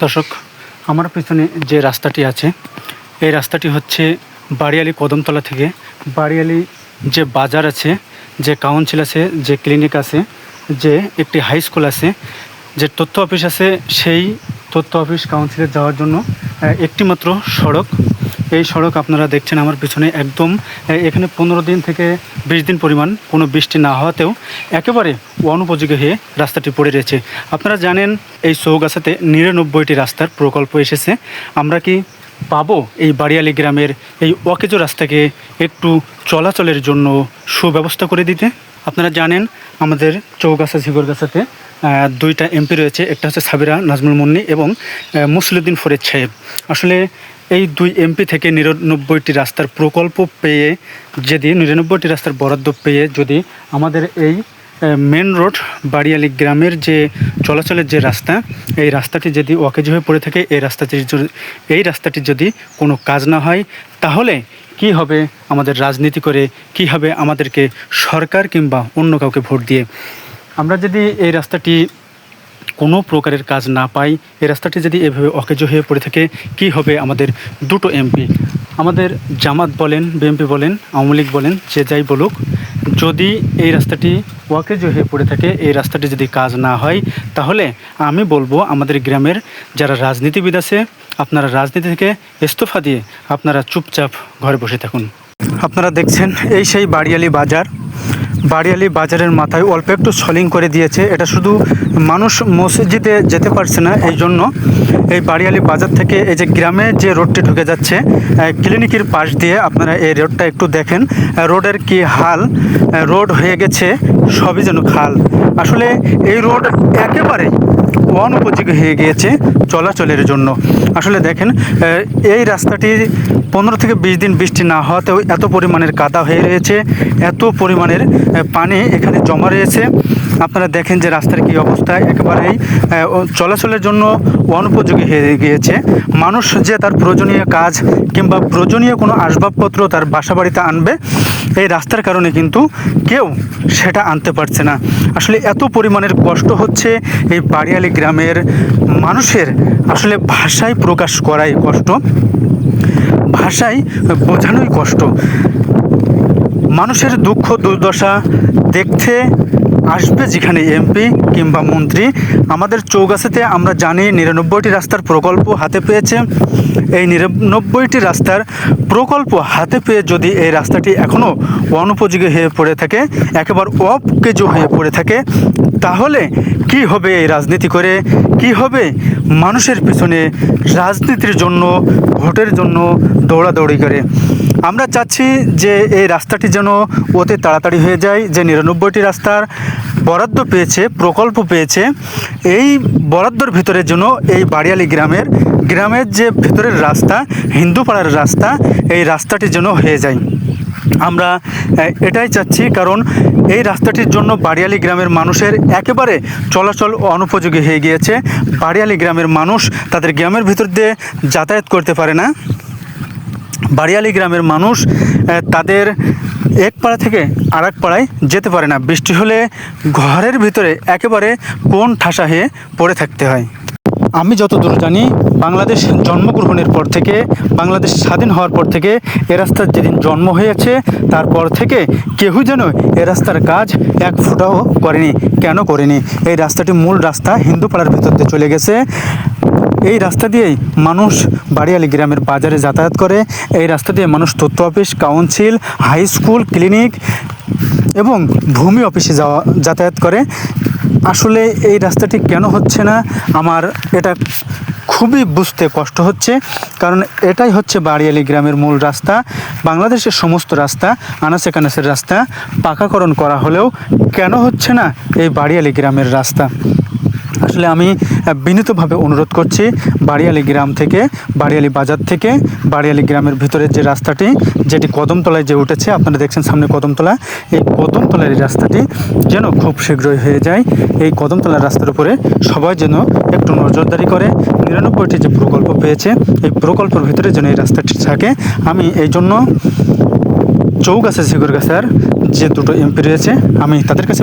দর্শক, আমার পিছনে যে রাস্তাটি আছে এই রাস্তাটি হচ্ছে বাড়িয়ালি কদমতলা থেকে বাড়িয়ালি যে বাজার আছে, যে কাউন্সিল আছে, যে ক্লিনিক আছে, যে একটি হাই স্কুল আছে, যে তথ্য অফিস আছে, সেই তথ্য অফিস কাউন্সিলে যাওয়ার জন্য একটি মাত্র সড়ক। এই সড়ক আপনারা দেখছেন আমার পিছনে একদম। এখানে 15 দিন থেকে 20 দিন পরিমাণ কোনো বৃষ্টি না হওয়াতেও একেবারে অনুপযোগী হয়ে রাস্তাটি পড়ে রয়েছে। আপনারা জানেন এই চৌগাছাতে 99টি রাস্তার প্রকল্প এসেছে। আমরা কি পাবো এই বাড়িয়ালি গ্রামের এই অকেজো রাস্তাকে একটু চলাচলের জন্য সুব্যবস্থা করে দিতে? আপনারা জানেন আমাদের চৌগাছা ঝিগরগাছাতে 2টা এমপি রয়েছে, একটা হচ্ছে সাবিরা নাজমুল মুন্নি এবং মুসলিউদ্দিন ফরিদ সাহেব। আসলে এই 2 এমপি থেকে 99টি রাস্তার প্রকল্প পেয়ে, যদি 99টি রাস্তার বরাদ্দ পেয়ে যদি আমাদের এই মেন রোড বাড়িয়ালি গ্রামের যে চলাচলের যে রাস্তা, এই রাস্তাটি যদি অকেজো হয়ে পড়ে থাকে, এই রাস্তাটি যদি কোনো কাজ না হয়, তাহলে কি হবে আমাদের রাজনীতি করে, কি হবে আমাদেরকে সরকার কিংবা অন্য কাউকে ভোট দিয়ে? আমরা যদি এই রাস্তাটি কোনো প্রকারের কাজ না পাই, এই রাস্তাটি যদি এভাবে অকেজো হয়ে পড়ে থাকে, কি হবে আমাদের 2টো এমপি? আমাদের জামাত বলেন, বিএনপি বলেন, আওয়ামী লীগ বলেন, যে যাই বলুক, যদি এই রাস্তাটি অকেজো হয়ে পড়ে থাকে, এই রাস্তাটি যদি কাজ না হয়, তাহলে আমি বলবো আমাদের গ্রামের যারা রাজনীতিবিদ আছে, আপনারা রাজনীতি থেকে ইস্তফা দিয়ে আপনারা চুপচাপ ঘরে বসে থাকুন। আপনারা দেখছেন এই সেই বাড়িয়ালি বাজার। বাড়িয়ালি বাজারের মাথায় অল্প একটু সলিং করে দিয়েছে। এটা শুধু মানুষ মসজিদে যেতে পারছে না, এই জন্য এই বাড়িয়ালি বাজার থেকে এই যে গ্রামে যে রোডটি ঢুকে যাচ্ছে ক্লিনিকের পাশ দিয়ে, আপনারা এই রোডটা একটু দেখেন, রোডের কি হাল। রোড হয়ে গেছে সবই যেন খাল। আসলে এই রোড একেবারে অনুপযোগী হয়ে গিয়েছে চলাচলের জন্য। আসলে দেখেন এই রাস্তাটি 15 থেকে 20 দিন বৃষ্টি না হওয়াতেও এত পরিমাণের কাদা হয়ে রয়েছে, এত পরিমাণের পানি এখানে জমা রয়েছে। আপনারা দেখেন যে রাস্তার কী অবস্থা, একেবারেই চলাচলের জন্য অনুপযোগী হয়ে গিয়েছে। মানুষ যে তার প্রয়োজনীয় কাজ কিংবা প্রয়োজনীয় কোনো আসবাবপত্র তার বাসা বাড়িতে আনবে, এই রাস্তার কারণে কিন্তু কেউ সেটা আনতে পারছে না। আসলে এত পরিমাণের কষ্ট হচ্ছে এই বাড়িয়ালি গ্রামের মানুষের, আসলে ভাষায় প্রকাশ করাই কষ্ট, ভাষায় বোঝানোই কষ্ট। মানুষের দুঃখ দুর্দশা দেখতে আসবে যেখানে এমপি কিংবা মন্ত্রী। আমাদের চৌগাছাতে আমরা জানি 99টি রাস্তার প্রকল্প হাতে পেয়েছে। এই 99টি রাস্তার প্রকল্প হাতে পেয়ে যদি এই রাস্তাটি এখনও অনুপযোগী হয়ে পড়ে থাকে, একেবারে অকেজো হয়ে পড়ে থাকে, তাহলে কি হবে এই রাজনীতি করে, কি হবে মানুষের পিছনে রাজনীতির জন্য, ভোটের জন্য দৌড়াদৌড়ি করে? আমরা চাচ্ছি যে এই রাস্তাটি যেন অতি তাড়াতাড়ি হয়ে যায়। যে 99টি রাস্তার বরাদ্দ পেয়েছে, প্রকল্প পেয়েছে, এই বরাদ্দর ভিতরে যেন এই বাড়িয়ালি গ্রামের যে ভিতরের রাস্তা, হিন্দুপাড়ার রাস্তা, এই রাস্তাটি যেন হয়ে যায়। আমরা এটাই চাচ্ছি, কারণ এই রাস্তাটির জন্য বাড়িয়ালি গ্রামের মানুষের একেবারে চলাচল অনুপযোগী হয়ে গিয়েছে। বাড়িয়ালি গ্রামের মানুষ তাদের গ্রামের ভিতর দিয়ে যাতায়াত করতে পারে না। বাড়িয়ালি গ্রামের মানুষ তাদের এক পাড়া থেকে আর এক পাড়ায় যেতে পারে না। বৃষ্টি হলে ঘরের ভিতরে একেবারে কোণ ঠাসা হয়ে পড়ে থাকতে হয়। আমি যতদূর জানি, বাংলাদেশ জন্মগ্রহণের পর থেকে, বাংলাদেশ স্বাধীন হওয়ার পর থেকে, এ রাস্তার যেদিন জন্ম হয়েছে তারপর থেকে কেউ যেন এ রাস্তার কাজ এক ফুটাও করেনি। কেন করেনি? এই রাস্তাটি মূল রাস্তা হিন্দুপাড়ার ভিতর দিয়ে চলে গেছে। এই রাস্তা দিয়েই মানুষ বাড়িয়ালি গ্রামের বাজারে যাতায়াত করে। এই রাস্তা দিয়ে মানুষ তথ্য office, council, high school, clinic এবং ভূমি অফিসে যাতায়াত করে। আসলে এই রাস্তাটি কেন হচ্ছে না, আমার এটা খুবই বুঝতে কষ্ট হচ্ছে। কারণ এটাই হচ্ছে বাড়িয়ালি গ্রামের মূল রাস্তা। বাংলাদেশের সমস্ত রাস্তা, আনাচে কানাচের রাস্তা পাকাকরণ করা হলেও কেন হচ্ছে না এই বাড়িয়ালি গ্রামের রাস্তা? আসলে আমি বিনীতভাবে অনুরোধ করছি, বাড়িয়ালি গ্রাম থেকে, বাড়িয়ালি বাজার থেকে বাড়িয়ালি গ্রামের ভিতরের যে রাস্তাটি, যেটি কদমতলায় যে উঠেছে, আপনারা দেখছেন সামনে কদমতলা, এই কদমতলার এই রাস্তাটি যেন খুব শীঘ্রই হয়ে যায়। এই কদমতলার রাস্তার উপরে সবাই যেন একটু নজরদারি করে। 99টি যে প্রকল্প পেয়েছে, এই প্রকল্পের ভিতরে যেন এই রাস্তাটি থাকে। আমি এই জন্য চৌগাছা ঝিগরগাছার যে 2টো এমপি রয়েছে, আমি তাদের কাছে